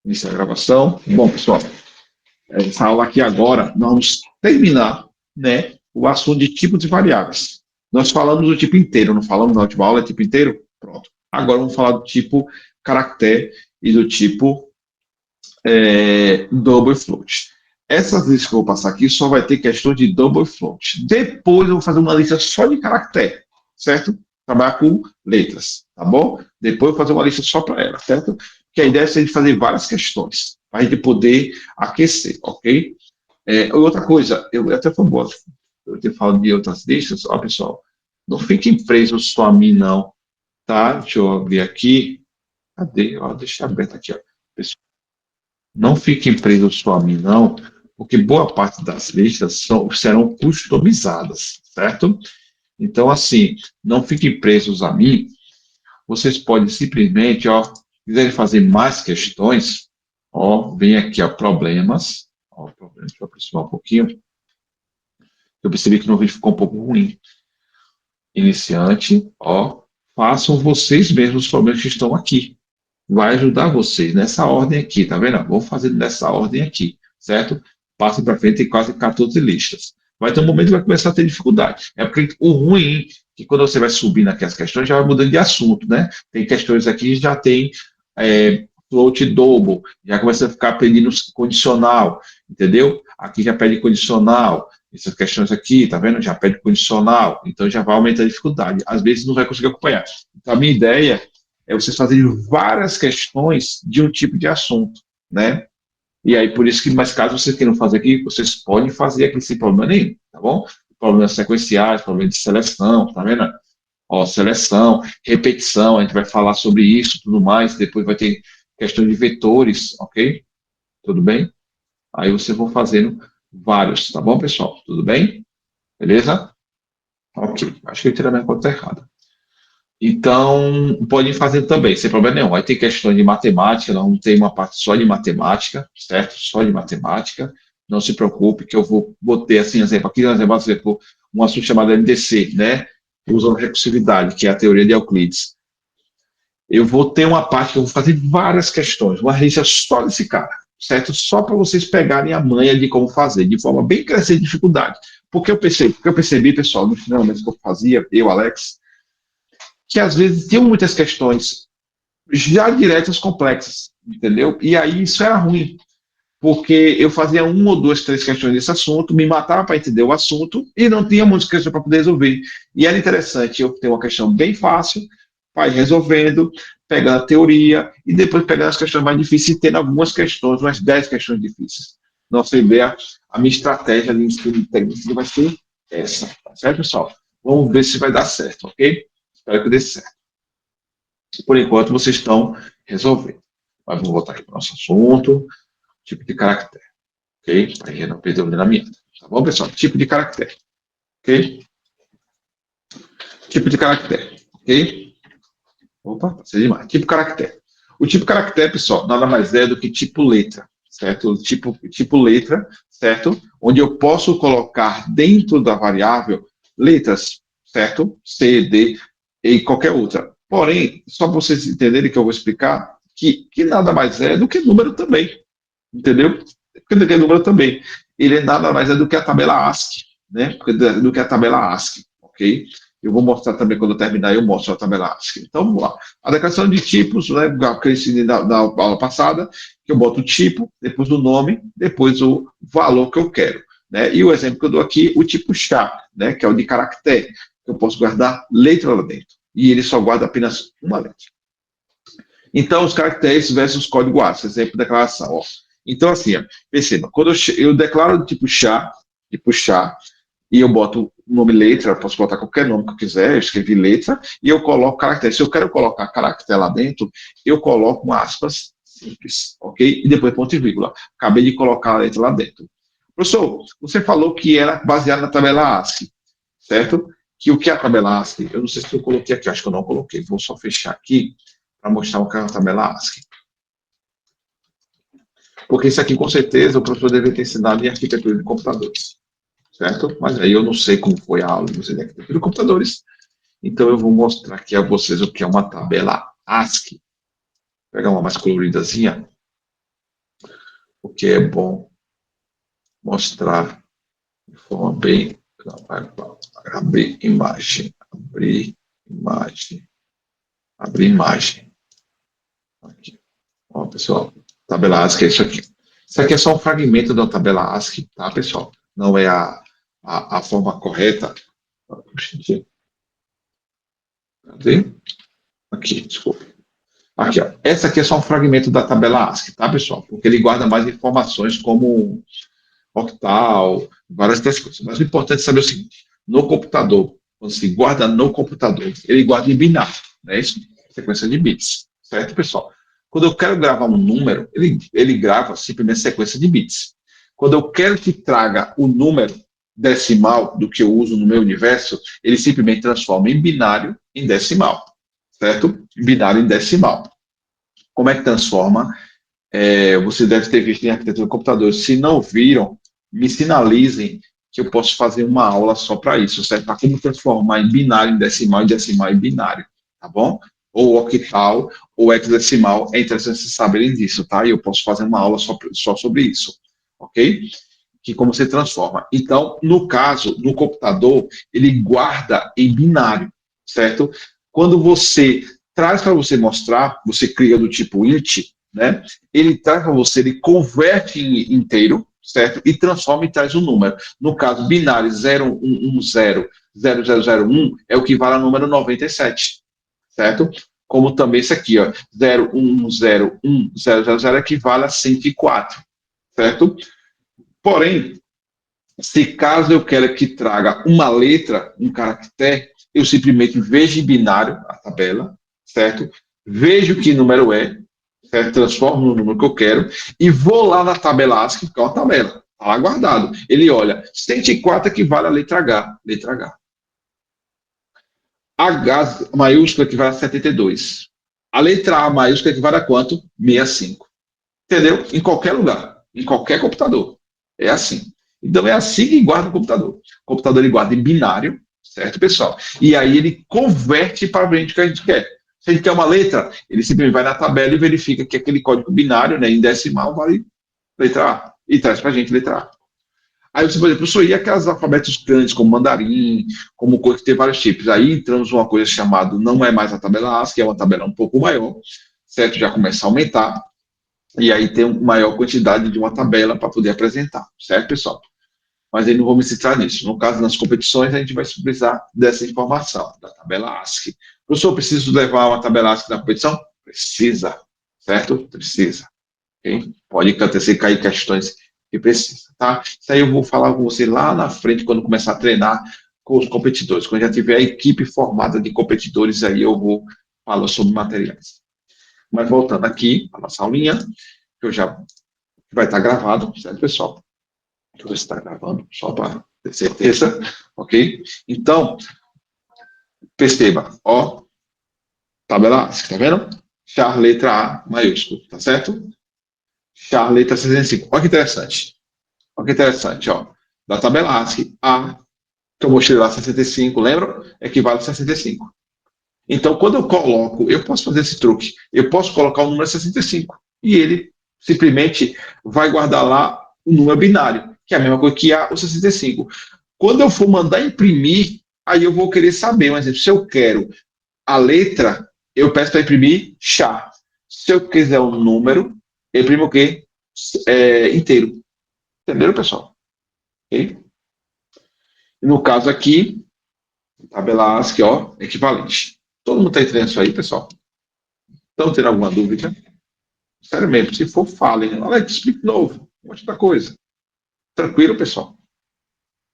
Iniciar a gravação. Bom, pessoal, essa aula aqui agora, nós vamos terminar, né, o assunto de tipos de variáveis. Nós falamos do tipo inteiro, não falamos na última aula, é tipo inteiro? Pronto. Agora vamos falar do tipo caractere e do tipo double float. Essas listas que eu vou passar aqui só vai ter questão de double float. Depois eu vou fazer uma lista só de caractere, certo? Trabalhar com letras, tá bom? Depois eu vou fazer uma lista só para ela, certo? Que a ideia é a gente fazer várias questões, para a gente poder aquecer, ok? Outra coisa, eu até foi bom eu ter falado de outras listas, ó, pessoal, não fiquem presos só a mim, não, tá? Deixa eu abrir aqui. Cadê? Ó, deixa aberto aqui, ó. Pessoal, não fiquem presos só a mim, não, porque boa parte das listas serão customizadas, certo? Então, assim, não fiquem presos a mim. Vocês podem simplesmente, ó, quiserem fazer mais questões, ó, vem aqui, ó, problemas. Ó, problemas, deixa eu aproximar um pouquinho. Eu percebi que no vídeo ficou um pouco ruim. Iniciante, ó, façam vocês mesmos os problemas que estão aqui. Vai ajudar vocês nessa ordem aqui, tá vendo? Vou fazer nessa ordem aqui, certo? Passo para frente, tem quase 14 listas. Vai ter um momento que vai começar a ter dificuldade. É porque o ruim é que quando você vai subindo aqui as questões, já vai mudando de assunto, né? Tem questões aqui que já tem float double, já começa a ficar pedindo condicional, entendeu? Aqui já pede condicional, essas questões aqui, tá vendo? Já pede condicional, então já vai aumentar a dificuldade. Às vezes não vai conseguir acompanhar. Então, a minha ideia é vocês fazerem várias questões de um tipo de assunto, né? E aí, por isso que, mas caso vocês queiram fazer aqui, vocês podem fazer aqui sem problema nenhum, tá bom? Problemas sequenciais, problemas de seleção, tá vendo? Ó, seleção, repetição, a gente vai falar sobre isso, tudo mais, depois vai ter questão de vetores, ok? Tudo bem? Aí vocês vão fazendo vários, tá bom, pessoal? Tudo bem? Beleza? Ok, acho que eu tirei a minha conta errada. Então, podem fazer também, sem problema nenhum. Aí tem questões de matemática, não tem uma parte só de matemática, certo? Só de matemática. Não se preocupe, que eu vou botei assim, exemplo, aqui, exemplo, um assunto chamado MDC, né? Usando recursividade, que é a teoria de Euclides. Eu vou ter uma parte que eu vou fazer várias questões, uma lista só desse cara, certo? Só para vocês pegarem a manha de como fazer, de forma bem crescente de dificuldade. Porque eu percebi, pessoal, no finalmente que eu fazia, eu, Alex, que às vezes tinham muitas questões já diretas complexas, entendeu? E aí isso era ruim, porque eu fazia uma ou duas, três questões desse assunto, me matava para entender o assunto e não tinha muitas questões para poder resolver. E era interessante eu ter uma questão bem fácil, vai resolvendo, pegando a teoria e depois pegando as questões mais difíceis e tendo algumas questões, umas 10 questões difíceis. Nossa ideia, a minha estratégia de ensino técnico vai ser essa, tá certo, pessoal? Vamos ver se vai dar certo, ok? Espero que dê certo. Por enquanto, vocês estão resolvendo. Mas vamos voltar aqui para o nosso assunto, tipo de caractere, ok? Para gente não perder o lineamento. Tá bom, pessoal? Tipo de caractere, ok? Tipo de caractere, ok? Opa, passei demais. Tipo caractere. O tipo caractere, pessoal, nada mais é do que tipo letra, certo? Tipo letra, certo? Onde eu posso colocar dentro da variável letras, certo? C, D e qualquer outra. Porém, só para vocês entenderem que eu vou explicar, que nada mais é do que número também, entendeu? Porque número também. Ele é nada mais é do que a tabela ASCII, né? Do que a tabela ASCII, ok? Eu vou mostrar também, quando eu terminar, eu mostro a tabela ASCII. Então, vamos lá. A declaração de tipos, né, que eu ensinei na aula passada, que eu boto o tipo, depois o nome, depois o valor que eu quero. Né? E o exemplo que eu dou aqui, o tipo char, né, que é o de caractere, que eu posso guardar letra lá dentro. E ele só guarda apenas uma letra. Então, os caracteres versus código ASCII, exemplo de declaração. Ó. Então, assim, ó, perceba, quando eu declaro tipo char, e eu boto o nome letra, eu posso botar qualquer nome que eu quiser, eu escrevi letra, e eu coloco caractere. Se eu quero colocar caractere lá dentro, eu coloco um aspas simples, ok? E depois ponto e vírgula. Acabei de colocar a letra lá dentro. Professor, você falou que era baseado na tabela ASCII, certo? Que o que é a tabela ASCII? Eu não sei se eu coloquei aqui, acho que eu não coloquei. Vou só fechar aqui para mostrar o que é a tabela ASCII. Porque isso aqui, com certeza, o professor deve ter ensinado em arquitetura de computadores, certo? Mas aí eu não sei como foi a aula de você de arquitetura de computadores, então eu vou mostrar aqui a vocês o que é uma tabela ASCII. Vou pegar uma mais coloridazinha. porque é bom mostrar de forma bem. Abrir imagem, abrir imagem, abrir imagem. Aqui. Ó, pessoal, tabela ASCII é isso aqui. Isso aqui é só um fragmento da tabela ASCII, tá, pessoal? Não é a forma correta. Cadê? Aqui, desculpa. Aqui, ó. Essa aqui é só um fragmento da tabela ASCII, tá, pessoal? Porque ele guarda mais informações como octal, várias outras coisas. Mas o importante é saber o seguinte: no computador, quando se guarda no computador, ele guarda em binário, não é isso? Sequência de bits, certo, pessoal? Quando eu quero gravar um número, ele grava simplesmente sequência de bits. Quando eu quero que traga o número decimal do que eu uso no meu universo, ele simplesmente transforma em binário em decimal, certo? Binário em decimal. Como é que transforma? Você deve ter visto em arquitetura do computador. Se não viram, me sinalizem que eu posso fazer uma aula só para isso, certo? Para como transformar em binário em decimal em binário, tá bom? Ou octal, ou hexadecimal. É interessante vocês saberem disso, tá? E eu posso fazer uma aula só sobre isso, ok? Que como você transforma. Então, no caso, no computador, ele guarda em binário, certo? Quando você traz para você mostrar, você cria do tipo int, né? Ele traz para você, ele converte em inteiro, certo? E transforma e traz um número. No caso, binário 01100001 é o que vale ao número 97, certo? Como também esse aqui, ó, 01101000 equivale a 104, certo? Porém, se caso eu queira que traga uma letra, um caractere, eu simplesmente vejo em binário a tabela, certo? Vejo que número é, certo? Transformo no número que eu quero e vou lá na tabela ASCII, que é uma tabela, está lá guardado. Ele olha, 104 equivale a letra H, letra H. H maiúscula equivale a 72. A letra A maiúscula equivale a quanto? 65. Entendeu? Em qualquer lugar, em qualquer computador. É assim. Então é assim que guarda o computador. O computador ele guarda em binário, certo, pessoal? E aí ele converte para o que a gente quer. Se a gente quer uma letra, ele simplesmente vai na tabela e verifica que aquele código binário, né, em decimal, vale letra A. E traz para a gente letra A. Aí você, por exemplo, professor, e aqueles alfabetos grandes, como mandarim, como coisa que tem vários tipos? Aí entramos numa coisa chamada, não é mais a tabela ASCII, é uma tabela um pouco maior, certo? Já começa a aumentar e aí tem uma maior quantidade de uma tabela para poder apresentar, certo, pessoal? Mas aí não vou me citar nisso. No caso, nas competições, a gente vai precisar dessa informação, da tabela ASCII. Professor, preciso levar uma tabela ASCII na competição? Precisa, certo? Precisa. Okay? Pode acontecer cair questões que precisa, tá? Isso aí eu vou falar com você lá na frente, quando começar a treinar com os competidores. Quando já tiver a equipe formada de competidores, aí eu vou falar sobre materiais. Mas voltando aqui, a nossa aulinha, que eu já vai estar gravado, certo, pessoal? Deixa eu ver se está gravando, só para ter certeza, ok? Então, perceba, ó, tabela A, você está vendo? Char letra A maiúsculo, tá certo? Char letra 65. Olha que interessante. Olha que interessante, ó. Da tabela ASCII, A, que eu mostrei lá 65, lembra? Equivale a 65. Então, quando eu coloco, eu posso fazer esse truque. Eu posso colocar o número 65 e ele simplesmente vai guardar lá o número binário, que é a mesma coisa que o 65. Quando eu for mandar imprimir, aí eu vou querer saber, por exemplo, se eu quero a letra, eu peço para imprimir chá. Se eu quiser um número, eu imprimo o quê? Inteiro. Entenderam, pessoal? Okay? No caso aqui, tabela ASCII, ó, equivalente. Todo mundo está entendendo isso aí, pessoal? Estão tendo alguma dúvida? Sério mesmo, se for, falem. Alex, explique de novo. Outra coisa. Tranquilo, pessoal?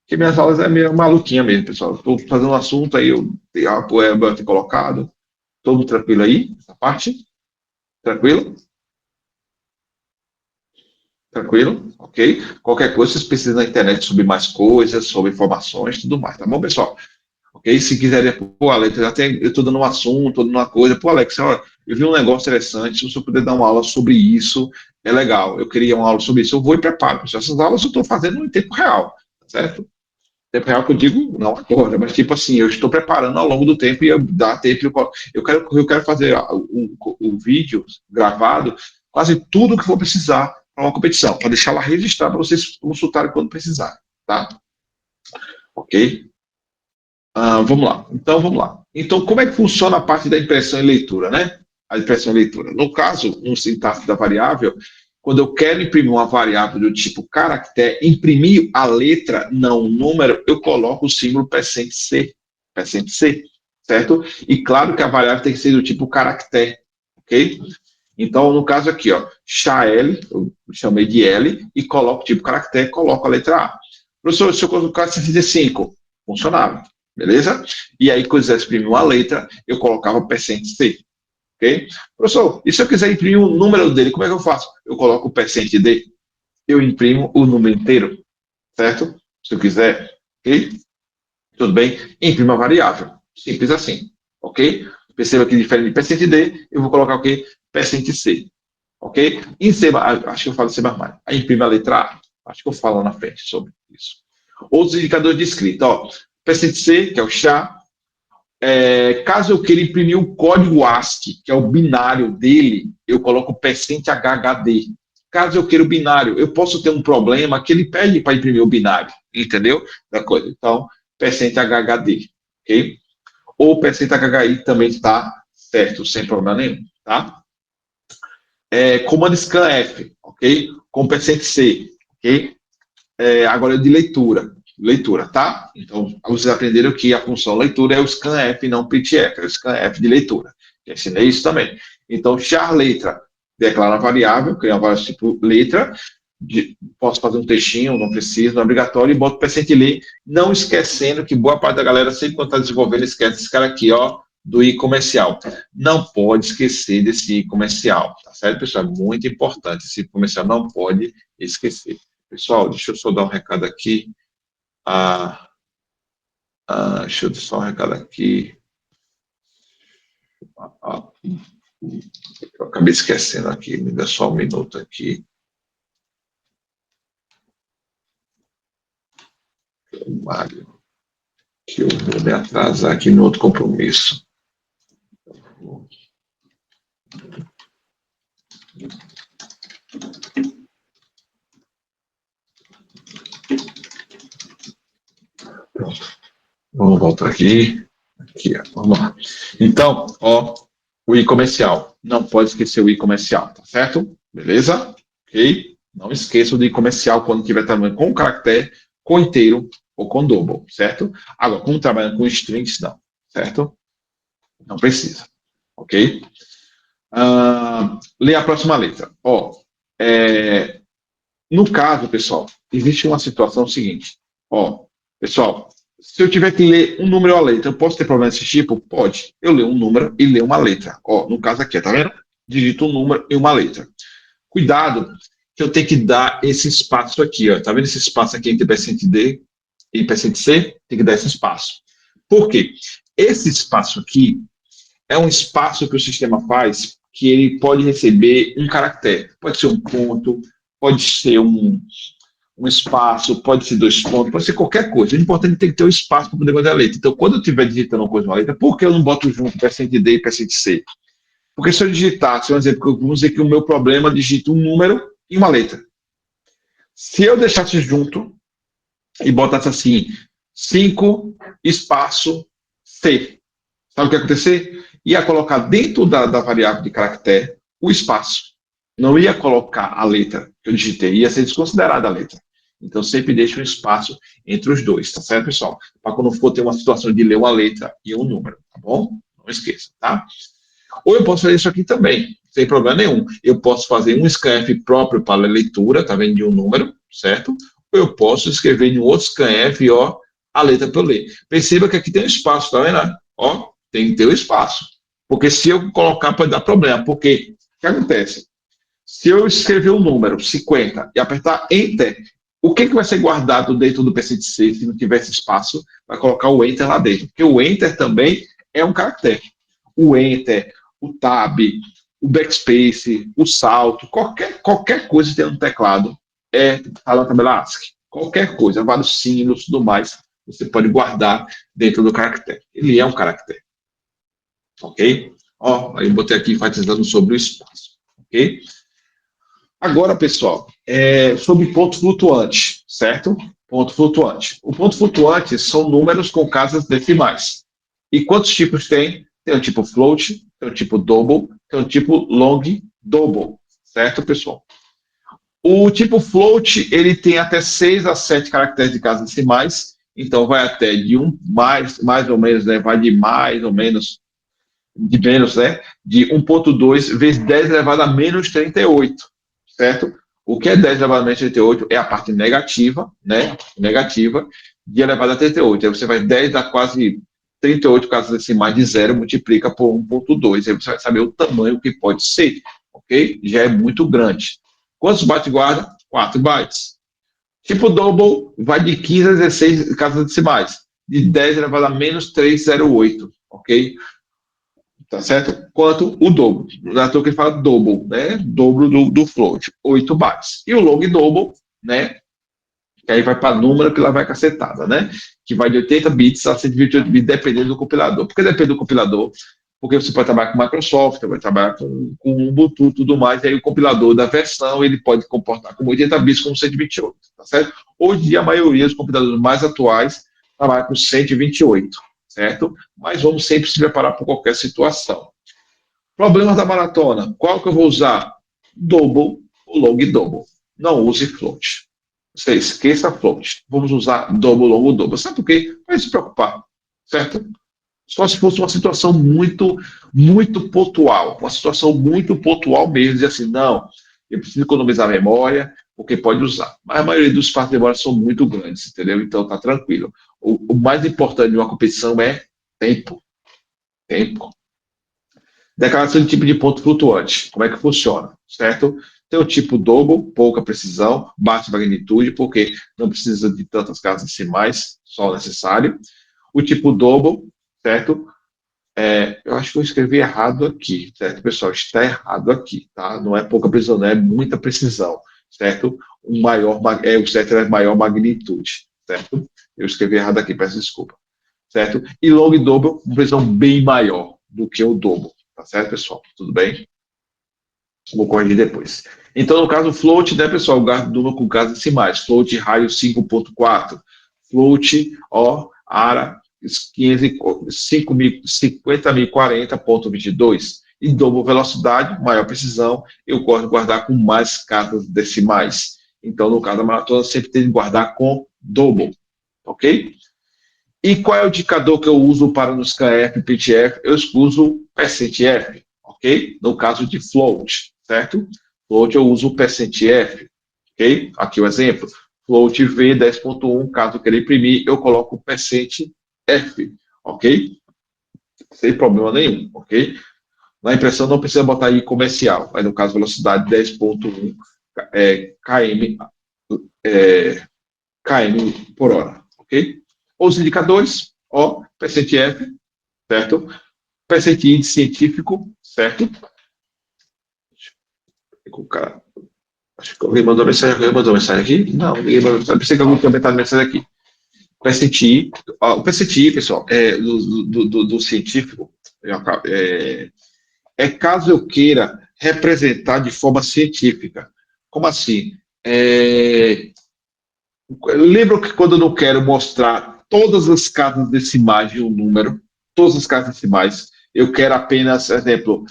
Porque minhas aulas é meio maluquinha mesmo, pessoal. Estou fazendo um assunto aí, eu ter colocado. Todo tranquilo aí? Essa parte? Tranquilo? Tranquilo? Ok? Qualquer coisa, vocês precisam na internet sobre mais coisas, sobre informações, tudo mais, tá bom, pessoal? Ok? Se quiserem, pô, Alex, eu estou dando um assunto, estou dando uma coisa, pô, Alex, ó, eu vi um negócio interessante, se você puder dar uma aula sobre isso, é legal, eu queria uma aula sobre isso, eu vou e preparo. Essas aulas eu estou fazendo em tempo real, certo? Tempo real que eu digo, não agora, mas tipo assim, eu estou preparando ao longo do tempo e dá tempo, eu quero fazer o vídeo gravado, quase tudo que for precisar para uma competição, para deixar lá registrado para vocês consultarem quando precisarem, tá? Ok? Vamos lá. Então, vamos lá. Então, como é que funciona a parte da impressão e leitura, né? A impressão e leitura. No caso, no sintaxe da variável, quando eu quero imprimir uma variável do tipo caractere, imprimir a letra, não o número, eu coloco o símbolo %C, %C, certo? E claro que a variável tem que ser do tipo caractere, ok? Então, no caso aqui, ó, XL, eu chamei de L, e coloco o tipo caractere, coloco a letra A. Professor, se eu colocar 65, funcionava, beleza? E aí, quando eu quisesse imprimir uma letra, eu colocava %C, ok? Professor, e se eu quiser imprimir o número dele, como é que eu faço? Eu coloco o %D, eu imprimo o número inteiro, certo? Se eu quiser, ok? Tudo bem? Imprima a variável, simples assim, ok? Perceba que diferente de %D, eu vou colocar o quê? %C. Ok? Em C, acho que eu falo C++. Aí imprime a letra A. Acho que eu falo lá na frente sobre isso. Outros indicadores de escrita. Ó, %C, que é o chá. Caso eu queira imprimir o código ASCII, que é o binário dele, eu coloco %HHD. Caso eu queira o binário, eu posso ter um problema que ele pede para imprimir o binário. Entendeu? Da coisa. Então, %HHD. Ok? Ou %HHI também está certo, sem problema nenhum. Tá? Comando scan F, ok? Com %C, ok? Agora de leitura, tá? Então, vocês aprenderam que a função leitura é o scanf, não printf, é o scanf de leitura. Eu ensinei isso também. Então, char letra, declara a variável, cria uma variável tipo letra, posso fazer um textinho, não preciso, não é obrigatório, e boto %ler, não esquecendo que boa parte da galera, sempre quando está desenvolvendo, esquece esse cara aqui, ó, do i comercial. Não pode esquecer desse i comercial, tá certo, pessoal? É muito importante, esse i comercial não pode esquecer. Pessoal, deixa eu só dar um recado aqui. Deixa eu dar só um recado aqui. Eu acabei esquecendo aqui, me dá só um minuto aqui. Mário, que eu vou me atrasar aqui no outro compromisso. Pronto. Vamos voltar aqui. Aqui, vamos lá. Então, ó, o i comercial. Não pode esquecer o i comercial, tá certo? Beleza? Ok? Não esqueça do i comercial quando tiver trabalhando com caractere, com inteiro ou com double, certo? Agora, como trabalhando com strings, não, certo? Não precisa, ok? Lê a próxima letra. Ó, no caso, pessoal, existe uma situação seguinte. Ó, pessoal, se eu tiver que ler um número ou a letra, eu posso ter problema desse tipo? Pode. Eu leio um número e leio uma letra. Ó, no caso aqui, tá vendo? Digito um número e uma letra. Cuidado, que eu tenho que dar esse espaço aqui, ó. Tá vendo esse espaço aqui entre %D e %C? Tem que dar esse espaço. Por quê? Esse espaço aqui é um espaço que o sistema faz que ele pode receber um caractere. Pode ser um ponto, pode ser um espaço, pode ser 2 pontos, pode ser qualquer coisa. O importante é ter que ter o espaço para poder guardar a letra. Então, quando eu estiver digitando uma coisa, uma letra, por que eu não boto junto %D e %C? Porque se eu digitasse, vamos dizer que o meu problema digita um número e uma letra. Se eu deixasse junto e botasse assim, 5 espaço C, sabe o que ia acontecer? Ia colocar dentro da variável de caractere o espaço. Não ia colocar a letra que eu digitei, ia ser desconsiderada a letra. Então, sempre deixe um espaço entre os dois, tá certo, pessoal? Para quando for ter uma situação de ler uma letra e um número, tá bom? Não esqueça, tá? Ou eu posso fazer isso aqui também, sem problema nenhum. Eu posso fazer um scanf próprio para a leitura, tá vendo, de um número, certo? Ou eu posso escrever em um outro scanf, ó, a letra para eu ler. Perceba que aqui tem um espaço, tá vendo? Ó, tem que ter um espaço. Porque se eu colocar, pode dar problema. Porque o que acontece? Se eu escrever um número, 50, e apertar Enter, o que vai ser guardado dentro do PCC se não tivesse espaço? Vai colocar o Enter lá dentro. Porque o Enter também é um caractere. O Enter, o Tab, o Backspace, o salto, qualquer coisa que tem no teclado está na tabela ASCII. Qualquer coisa, vários símbolos e tudo mais, você pode guardar dentro do caractere. Ele é um caractere. Ok? Ó, aí eu botei aqui enfatizando sobre o espaço. Ok? Agora, pessoal, sobre ponto flutuante, certo? Ponto flutuante. O ponto flutuante são números com casas decimais. E quantos tipos tem? Tem o tipo float, tem o tipo double, tem o tipo long double, certo, pessoal? O tipo float, ele tem até 6 a 7 caracteres de casas decimais, então vai até de um mais ou menos, né? Vai de mais ou menos, de menos, né? De 1,2 vezes 10 elevado a menos 38, certo? O que é 10 elevado a menos 38 é a parte negativa, né? Negativa, de elevado a 38. Aí você vai 10 a quase 38 casas decimais de zero, multiplica por 1,2. Aí você vai saber o tamanho que pode ser, ok? Já é muito grande. Quantos bytes guarda? 4 bytes. Tipo double vai de 15 a 16 casas decimais, de 10 elevado a menos 308, ok? Tá certo? Quanto o dobro. Na é que ele fala double, né? Dobro do float, 8 bytes. E o long double, né? Que aí vai para número que lá vai cacetada, né? Que vai de 80 bits a 128 bits, dependendo do compilador. Por que depende do compilador? Porque você pode trabalhar com Microsoft, vai trabalhar com Ubuntu e tudo mais, e aí o compilador da versão ele pode comportar como 80 bits como 128, tá certo? Hoje em dia, a maioria dos computadores mais atuais trabalha com 128, certo? Mas vamos sempre se preparar para qualquer situação. Problemas da maratona. Qual que eu vou usar? Double ou long double. Não use float. Você esqueça float. Vamos usar double, long double. Sabe por quê? Vai se preocupar, certo? Só se fosse uma situação muito pontual. Uma situação muito pontual mesmo. Dizer assim, não, eu preciso economizar memória, porque pode usar. Mas a maioria dos espaços de memória são muito grandes, entendeu? Então tá tranquilo. O mais importante de uma competição é tempo. Tempo. Declaração de tipo de ponto flutuante. Como é que funciona? Certo? Tem o tipo double, pouca precisão, baixa magnitude, porque não precisa de tantas casas decimais, só o necessário. O tipo double, certo? Eu acho que eu escrevi errado aqui, certo, pessoal? Está errado aqui, tá? Não é pouca precisão, não é muita precisão, certo? O certo é maior magnitude, certo? Eu escrevi errado aqui, peço desculpa, certo? E long double, uma precisão bem maior do que o double, tá certo, pessoal? Tudo bem? Vou corrigir depois. Então, no caso float, né, pessoal, guarda número com casas decimais. Float raio 5,4. Float, ó, ARA 50.040.22. E dobro velocidade, maior precisão, eu gosto de guardar com mais casas decimais. Então, no caso da maratona, sempre tem que guardar com double, ok? E qual é o indicador que eu uso para no ScanF e PTF? Eu uso percentf, ok? No caso de float, certo? Float eu uso o percentf, ok? Aqui o exemplo. Float V 10.1, caso eu queira imprimir, eu coloco o percentf, ok? Sem problema nenhum, ok? Na impressão não precisa botar aí comercial, mas no caso velocidade 10.1 km, é, km por hora, ok? Os indicadores, ó, percentf, certo? Percentil científico, certo? Cara, acho que alguém mandou mensagem aqui? Não, ninguém mandou mensagem. Pensei que alguém tinha metade mensagem aqui. Percentil, o percentil, pessoal, do científico, caso eu queira representar de forma científica. Como assim? Lembro que quando eu não quero mostrar todas as casas decimais de um número, todas as casas decimais, eu quero apenas, exemplo,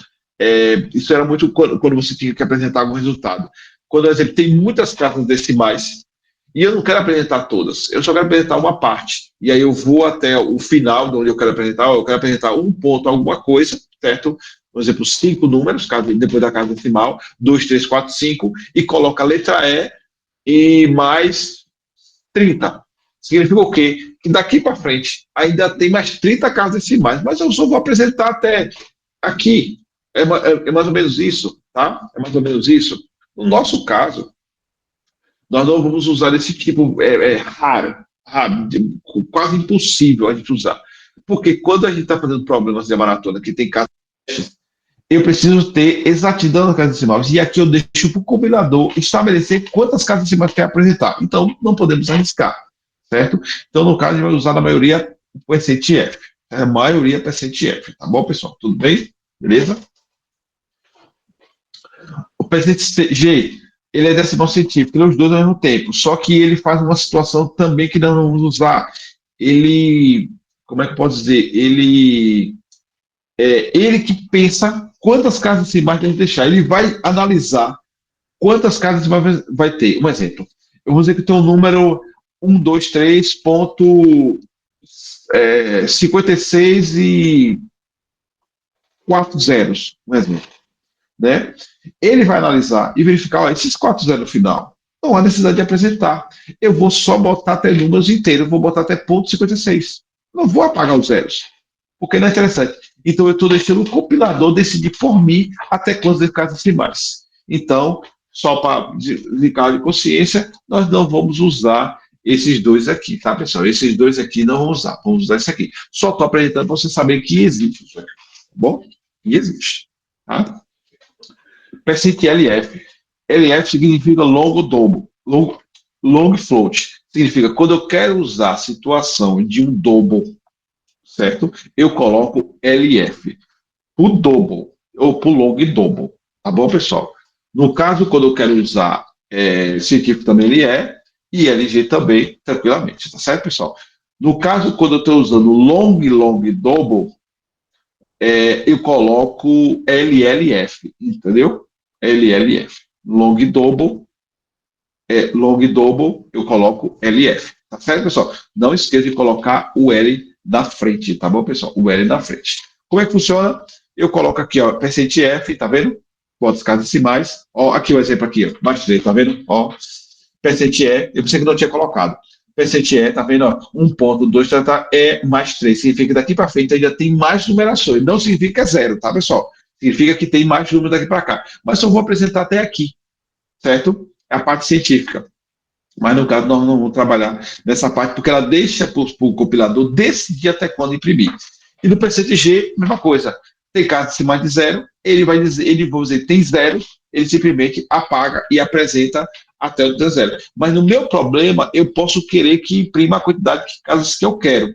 isso era muito quando você tinha que apresentar algum resultado. Quando, por exemplo, tem muitas casas decimais e eu não quero apresentar todas, eu só quero apresentar uma parte. E aí eu vou até o final de onde eu quero apresentar um ponto, alguma coisa, certo? Por exemplo, 5 números, depois da casa decimal, 2, 3, 4, 5, e coloca a letra E mais 30. Significa o quê? Que daqui para frente ainda tem mais 30 casas decimais, mas eu só vou apresentar até aqui. É mais ou menos isso, tá? É mais ou menos isso. No nosso caso, nós não vamos usar esse tipo, raro, quase impossível a gente usar. Porque quando a gente está fazendo problemas de maratona, que tem casas, eu preciso ter exatidão nas casas decimais. E aqui eu deixo para o compilador estabelecer quantas casas decimais quer apresentar. Então, não podemos arriscar, certo? Então, no caso, a gente vai usar na maioria o percentf. A maioria percentf. Tá bom, pessoal? Tudo bem? Beleza? O percentg ele é decimal científico, ele é os dois ao mesmo tempo, só que ele faz uma situação também que nós não vamos usar. Ele, como é que pode dizer? Ele que pensa quantas casas decimais deve deixar. Ele vai analisar quantas casas decimais vai ter. Um exemplo. Eu vou dizer que tem um número 123,56 e 4 zeros, um exemplo, né? Ele vai analisar e verificar, ó, esses 4 zeros no final, não há necessidade de apresentar. Eu vou só botar até números inteiros, vou botar até ponto 56. Não vou apagar os zeros, porque não é interessante. Então, eu estou deixando o compilador decidir por mim até quantas casas decimais. Então, só para indicar de consciência, nós não vamos usar esses dois aqui, tá, pessoal? Esses dois aqui não vamos usar esse aqui. Só estou apresentando para você saber que existe isso aqui, tá bom? E existe, tá? Percente LF. LF significa longo dobro, long float. Significa quando eu quero usar a situação de um double, certo? Eu coloco LF. Pro double, ou pro long double. Tá bom, pessoal? No caso, quando eu quero usar científico também ele e LG também, tranquilamente. Tá certo, pessoal? No caso, quando eu estou usando long double, eu coloco LLF, entendeu? LLF. Long double, eu coloco LF. Tá certo, pessoal? Não esqueça de colocar o L da frente, tá bom, pessoal? O L da frente. Como é que funciona? Eu coloco aqui, ó, percente F, tá vendo? Boto as casas decimais. Ó, aqui o exemplo aqui, ó, mais 3, tá vendo? Ó, percente E, eu pensei que não tinha colocado. Percente E, tá vendo? Ó, 1,2 tá, é mais 3. Significa que daqui para frente ainda tem mais numerações. Não significa zero, tá, pessoal? Significa que tem mais números daqui para cá. Mas só vou apresentar até aqui, certo? É a parte científica. Mas no caso, nós não vamos trabalhar nessa parte, porque ela deixa para o compilador decidir até quando imprimir. E no PCTG, mesma coisa. Tem caso de mais de zero, ele vai dizer, ele vai dizer, tem zero, ele simplesmente apaga e apresenta até o ter zero. Mas no meu problema, eu posso querer que imprima a quantidade de casas que eu quero,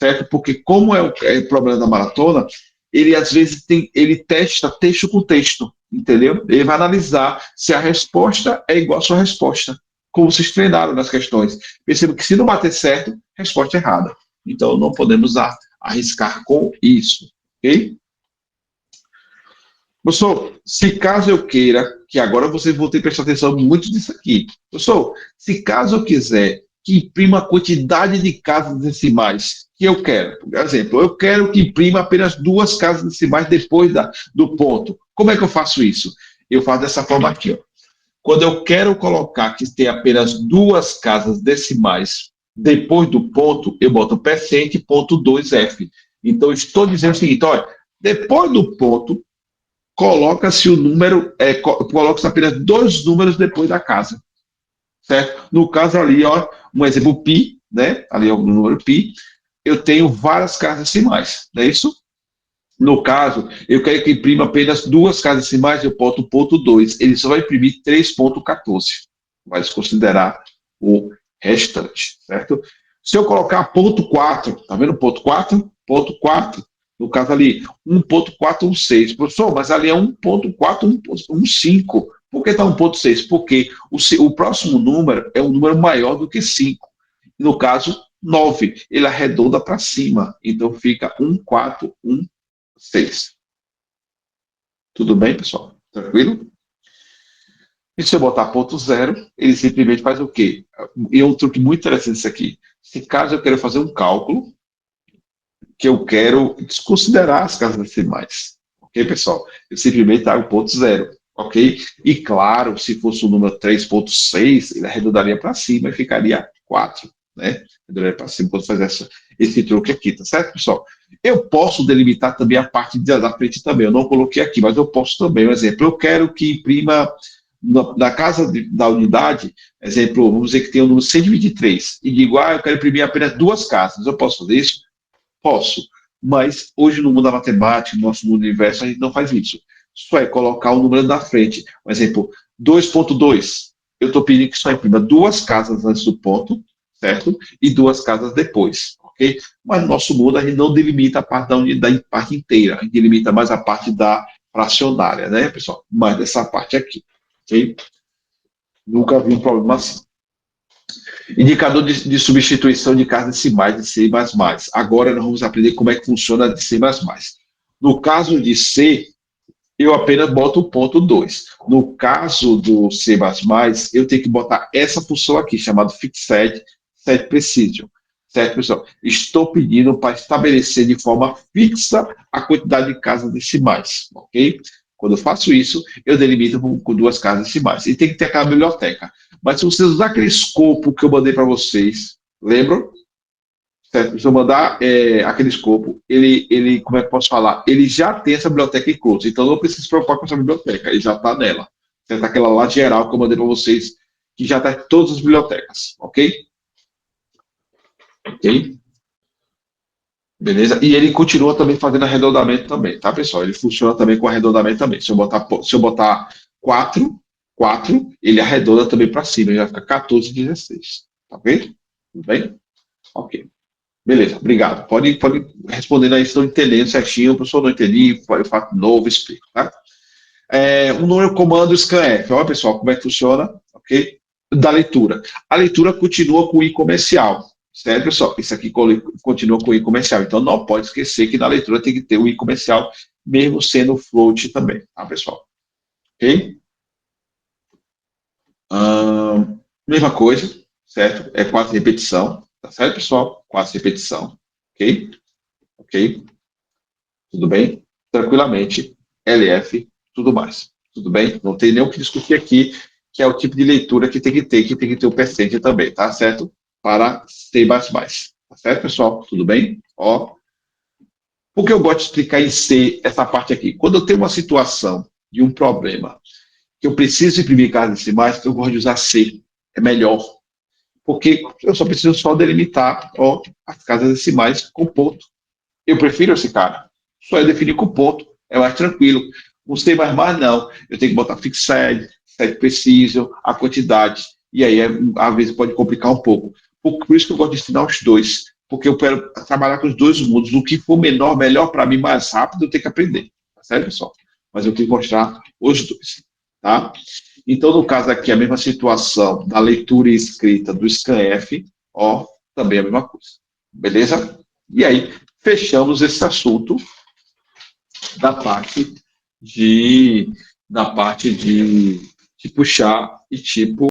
certo? Porque como é o problema da maratona, ele às vezes ele testa texto com texto, entendeu? Ele vai analisar se a resposta é igual à sua resposta, como vocês treinaram nas questões. Perceba que se não bater certo, resposta errada. Então não podemos arriscar com isso, ok? Professor, se caso eu queira, que agora vocês vão ter que prestar atenção muito nisso aqui. Professor, se caso eu quiser que imprima a quantidade de casas decimais que eu quero, por exemplo, eu quero que imprima apenas 2 casas decimais depois do ponto. Como é que eu faço isso? Eu faço dessa forma aqui, ó. Quando eu quero colocar que tem apenas 2 casas decimais depois do ponto, eu boto percente ponto 2F. Então, eu estou dizendo o seguinte, olha, depois do ponto, coloca-se o número, coloca-se apenas 2 números depois da casa, certo? No caso ali, ó, um exemplo pi, né? Ali é o número pi, eu tenho várias casas decimais, não é isso? No caso, eu quero que imprima apenas 2 casas decimais, eu boto ponto 2. Ele só vai imprimir 3,14. Vai desconsiderar o restante, certo? Se eu colocar ponto 4, tá vendo ponto 4? Ponto 4, no caso ali, 1,416. Professor, mas ali é 1,415. Por que está 1,6? Porque o próximo número é um número maior do que 5. No caso, 9. Ele arredonda para cima. Então fica 1,416. Tudo bem, pessoal? Tranquilo? E se eu botar ponto zero, ele simplesmente faz o quê? E é um truque muito interessante isso aqui. Se caso eu quero fazer um cálculo, que eu quero desconsiderar as casas decimais. Ok, pessoal? Eu simplesmente trago ponto zero. Ok? E claro, se fosse o número 3,6, ele arredondaria para cima e ficaria 4. Né? Arredondaria para cima quando fazer esse truque aqui, tá certo, pessoal? Eu posso delimitar também a parte da frente também. Eu não coloquei aqui, mas eu posso também. Um exemplo, eu quero que imprima na casa da unidade, exemplo, vamos dizer que tem o número 123, e digo, eu quero imprimir apenas 2 casas. Eu posso fazer isso? Posso, mas hoje no mundo da matemática, no nosso mundo do universo, a gente não faz isso. Só é colocar o número na frente. Por exemplo, 2,2. Eu estou pedindo que só imprima 2 casas antes do ponto, certo? E 2 casas depois, ok? Mas no nosso mundo a gente não delimita a parte da unidade, a parte inteira. A gente delimita mais a parte da fracionária, né, pessoal? Mais dessa parte aqui, ok? Nunca vi um problema assim. Indicador de substituição de cargas decimais de C++. Agora nós vamos aprender como é que funciona de C++. No caso de C, eu apenas boto o ponto 2. No caso do C++, eu tenho que botar essa função aqui, chamada fixed set precision. Certo, pessoal? Estou pedindo para estabelecer de forma fixa a quantidade de casas decimais, ok? Quando eu faço isso, eu delimito com duas casas decimais. E tem que ter aquela biblioteca. Mas se vocês usar aquele escopo que eu mandei para vocês, lembram? Certo? Se eu mandar aquele escopo, como é que eu posso falar? Ele já tem essa biblioteca inclusa, então não precisa se preocupar com essa biblioteca, ele já está nela. Certo? Aquela lá geral que eu mandei para vocês, que já está em todas as bibliotecas, ok? Ok? Beleza? E ele continua também fazendo arredondamento também, tá, pessoal? Ele funciona também com arredondamento também. Se eu botar 4, 4, ele arredonda também para cima, ele vai ficar 14, 16. Tá ok? Tudo bem? Ok. Beleza, obrigado. Pode responder aí se estão entendendo certinho. O professor não entendi, eu faço de novo, explico, tá? Um número comando scanf. Olha, pessoal, como é que funciona, ok? Da leitura. A leitura continua com o i comercial, certo, pessoal? Isso aqui continua com o i comercial. Então, não pode esquecer que na leitura tem que ter o i comercial, mesmo sendo float também, tá, pessoal? Ok? Mesma coisa, certo? É quase repetição, tá certo, pessoal? Quase repetição, ok? Ok? Tudo bem? Tranquilamente, LF, tudo mais. Tudo bem? Não tem nem o que discutir aqui, que é o tipo de leitura que tem que ter o percente também, tá certo? Para C++. Tá certo, pessoal? Tudo bem? Ó, por que eu gosto de explicar em C essa parte aqui? Quando eu tenho uma situação de um problema que eu preciso imprimir casas decimais, eu gosto de usar C. É melhor. Porque eu só preciso só delimitar as casas decimais com ponto. Eu prefiro esse cara. Só eu definir com ponto. É mais tranquilo. O C++ não. Eu tenho que botar fixed, set precision, a quantidade. E aí, às vezes, pode complicar um pouco. Por isso que eu gosto de ensinar os dois. Porque eu quero trabalhar com os dois mundos. O que for menor, melhor para mim, mais rápido, eu tenho que aprender. Tá certo, pessoal? Mas eu tenho que mostrar os dois. Tá? Então, no caso aqui, a mesma situação da leitura e escrita do scanf, também a mesma coisa. Beleza? E aí, fechamos esse assunto da parte de, da parte de puxar e tipo